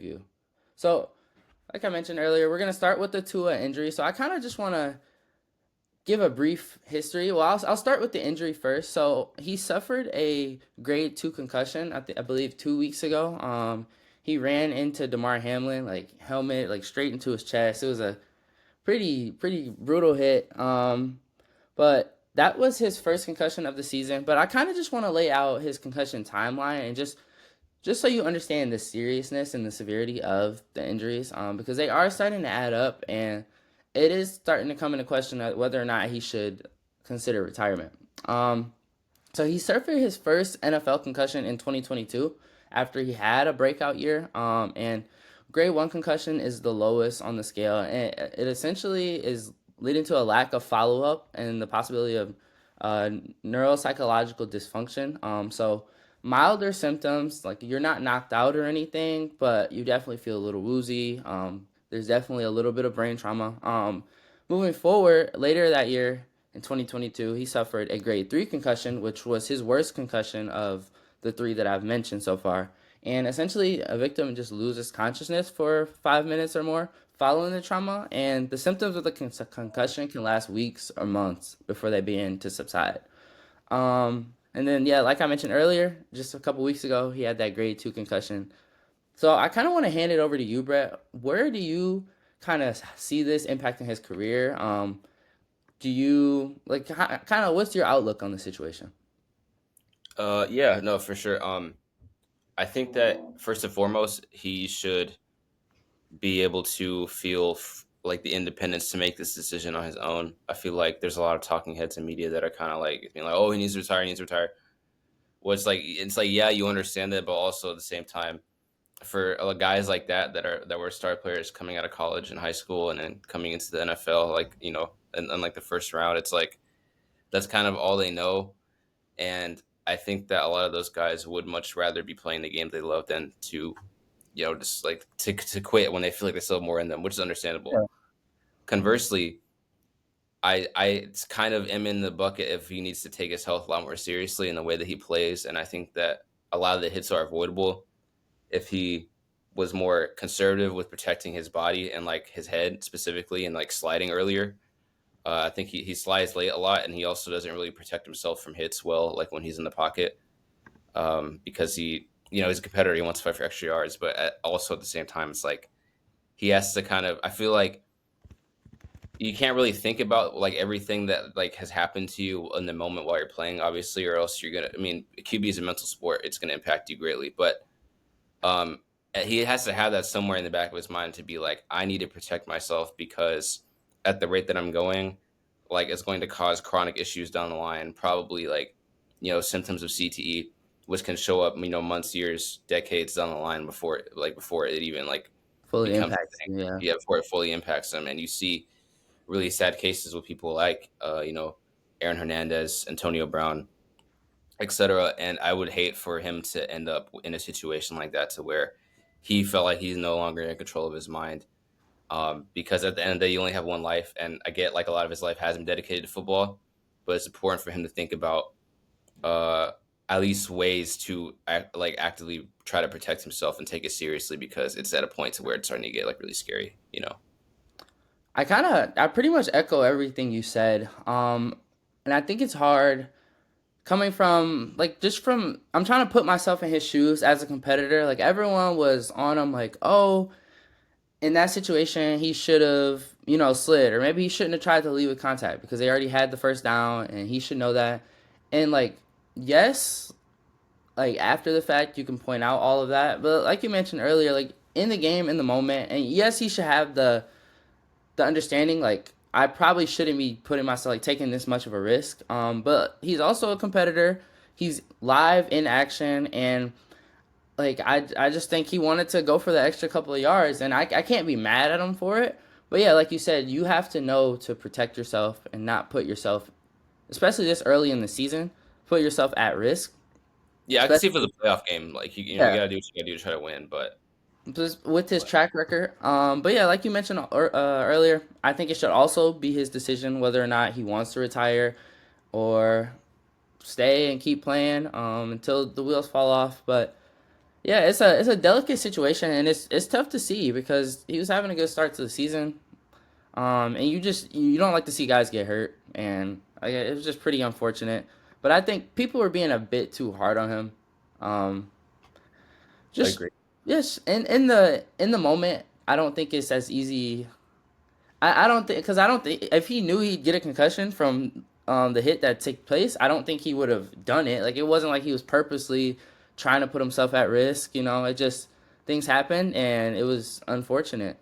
review. So, like I mentioned earlier, we're going to start with the Tua injury. So, I kind of just want to give a brief history. Well, I'll start with the injury first. So, he suffered a grade 2 concussion, I believe 2 weeks ago. He ran into Damar Hamlin, like helmet, like straight into his chest. It was a pretty brutal hit. But that was his first concussion of the season. But I kind of just want to lay out his concussion timeline and just so you understand the seriousness and the severity of the injuries, because they are starting to add up, and it is starting to come into question whether or not he should consider retirement. Um, so he suffered his first NFL concussion in 2022 after he had a breakout year, and grade 1 concussion is the lowest on the scale, and it essentially is leading to a lack of follow up and the possibility of uh, neuropsychological dysfunction. So milder symptoms, like you're not knocked out or anything, but you definitely feel a little woozy. There's definitely a little bit of brain trauma. Moving forward, later that year in 2022, he suffered a grade 3 concussion, which was his worst concussion of the three that I've mentioned so far. And essentially, a victim just loses consciousness for 5 minutes or more following the trauma, and the symptoms of the concussion can last weeks or months before they begin to subside. And then, yeah, like I mentioned earlier, just a couple weeks ago, he had that grade 2 concussion. So I kind of want to hand it over to you, Brett. Where do you kind of see this impacting his career? Do you like kind of what's your outlook on the situation? Yeah, no, for sure. I think that first and foremost, he should be able to feel like the independence to make this decision on his own. I feel like there's a lot of talking heads in media that are kind of like being like, "Oh, he needs to retire. He needs to retire." Well, it's like yeah, you understand that, but also at the same time, for guys like that were star players coming out of college and high school and then coming into the NFL, like and like the first round, it's like that's kind of all they know. And I think that a lot of those guys would much rather be playing the game they love than to, just like to quit when they feel like they still have more in them, which is understandable. Conversely, I it's kind of am in the bucket if he needs to take his health a lot more seriously in the way that he plays. And I think that a lot of the hits are avoidable if he was more conservative with protecting his body and like his head specifically and like sliding earlier. I think he slides late a lot, and he also doesn't really protect himself from hits well, like when he's in the pocket, because he's a competitor. He wants to fight for extra yards, but also at the same time, it's like he has to kind of. I feel like you can't really think about like everything that like has happened to you in the moment while you're playing, obviously, or else you're gonna. I mean, QB is a mental sport; it's gonna impact you greatly, but um, he has to have that somewhere in the back of his mind to be like, I need to protect myself because at the rate that I'm going, like it's going to cause chronic issues down the line, probably like, symptoms of CTE, which can show up, months, years, decades down the line before it even like Fully becomes a impacts thing. you, yeah. Yeah, before it fully impacts them. And you see really sad cases with people like, Aaron Hernandez, Antonio Brown, etc. And I would hate for him to end up in a situation like that to where he felt like he's no longer in control of his mind. Because at the end of the day, you only have one life, and I get like a lot of his life has been dedicated to football, but it's important for him to think about uh, at least ways to actively try to protect himself and take it seriously because it's at a point to where it's starting to get like really scary. I pretty much echo everything you said. And I think it's hard coming from like just from I'm trying to put myself in his shoes as a competitor. Like everyone was on him like, "Oh, in that situation, he should have, slid, or maybe he shouldn't have tried to leave with contact because they already had the first down, and he should know that." And like, yes, like after the fact, you can point out all of that, but like you mentioned earlier, like in the game, in the moment, and yes, he should have the understanding. Like, I probably shouldn't be putting myself like taking this much of a risk. But he's also a competitor. He's live in action, and like I just think he wanted to go for the extra couple of yards, and I can't be mad at him for it. But yeah, like you said, you have to know to protect yourself and not put yourself, especially this early in the season, put yourself at risk. Yeah, I can see for Especially the playoff game, like you yeah, gotta do what you gotta do to try to win, but just with his but track record. But yeah, like you mentioned earlier, I think it should also be his decision whether or not he wants to retire or stay and keep playing until the wheels fall off. But Yeah, it's a delicate situation, and it's tough to see because he was having a good start to the season. And you don't like to see guys get hurt, and it was just pretty unfortunate. But I think people were being a bit too hard on him. Um, I just agree. yes, in the moment, I don't think it's as easy. I don't think because I don't think if he knew he'd get a concussion from the hit that took place, I don't think he would have done it. Like it wasn't like he was purposely trying to put himself at risk. It just things happened and it was unfortunate.